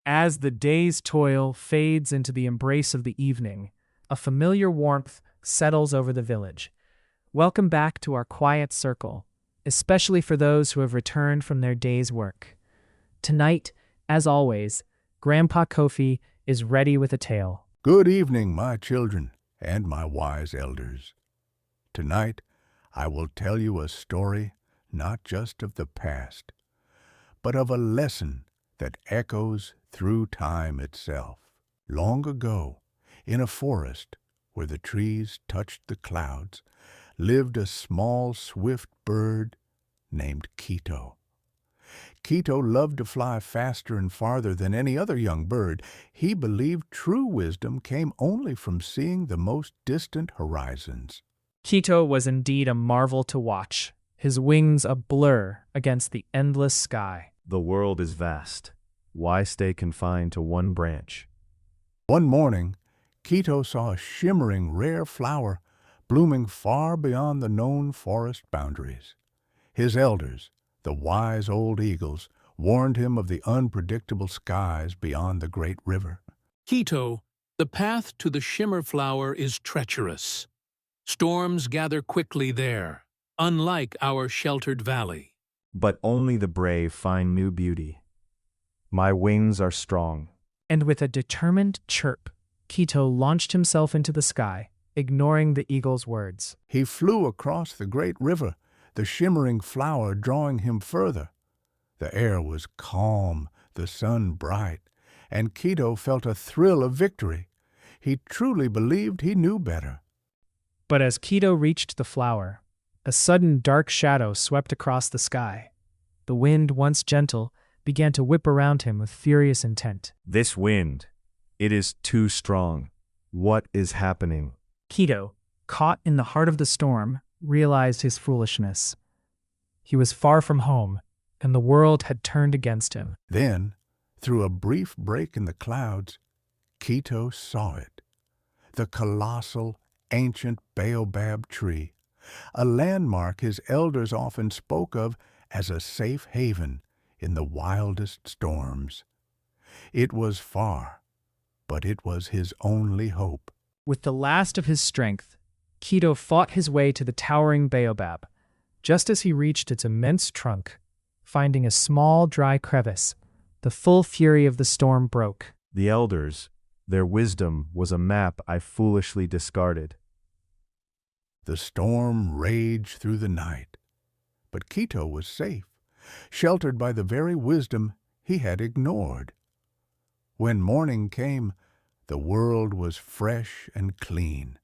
As the day's toil fades into the embrace of the evening, a familiar warmth settles over the village. Welcome back to our quiet circle, especially for those who have returned from their day's work. Tonight, as always, Grandpa Kofi is ready with a tale. Good evening, my children and my wise elders. Tonight, I will tell you a story not just of the past, but of a lesson that echoes through time itself. Long ago, in a forest where the trees touched the clouds, lived a small, swift bird named Quito. Quito loved to fly faster and farther than any other young bird. He believed true wisdom came only from seeing the most distant horizons. Quito was indeed a marvel to watch, his wings a blur against the endless sky. The world is vast. Why stay confined to one branch? One morning, Quito saw a shimmering, rare flower blooming far beyond the known forest boundaries. His elders, the wise old eagles, warned him of the unpredictable skies beyond the great river. Quito, the path to the shimmer flower is treacherous. Storms gather quickly there, unlike our sheltered valley. But only the brave find new beauty. My wings are strong. And with a determined chirp, Quito launched himself into the sky, ignoring the eagle's words. He flew across the great river, the shimmering flower drawing him further. The air was calm, the sun bright, and Quito felt a thrill of victory. He truly believed he knew better. But as Quito reached the flower, a sudden dark shadow swept across the sky. The wind, once gentle, began to whip around him with furious intent. This wind, it is too strong. What is happening? Quito, caught in the heart of the storm, realized his foolishness. He was far from home, and the world had turned against him. Then, through a brief break in the clouds, Quito saw it. The colossal, ancient baobab tree, a landmark his elders often spoke of as a safe haven in the wildest storms. It was far, but it was his only hope. With the last of his strength, Quito fought his way to the towering baobab. Just as he reached its immense trunk, finding a small, dry crevice, the full fury of the storm broke. The elders, their wisdom was a map I foolishly discarded. The storm raged through the night, but Quito was safe, sheltered by the very wisdom he had ignored. When morning came, the world was fresh and clean.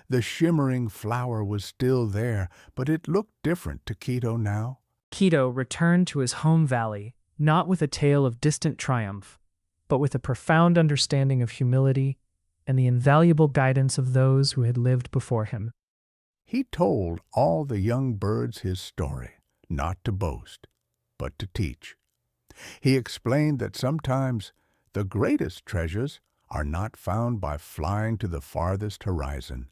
The shimmering flower was still there, but it looked different to Quito now. Quito returned to his home valley, not with a tale of distant triumph, but with a profound understanding of humility and the invaluable guidance of those who had lived before him. He told all the young birds his story, not to boast, but to teach. He explained that sometimes the greatest treasures are not found by flying to the farthest horizon,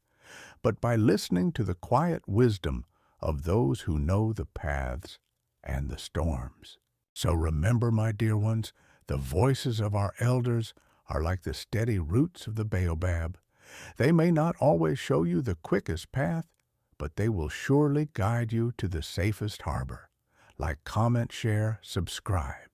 but by listening to the quiet wisdom of those who know the paths and the storms. So remember, my dear ones, the voices of our elders are like the steady roots of the baobab. They may not always show you the quickest path, but they will surely guide you to the safest harbor. Like, comment, share, subscribe.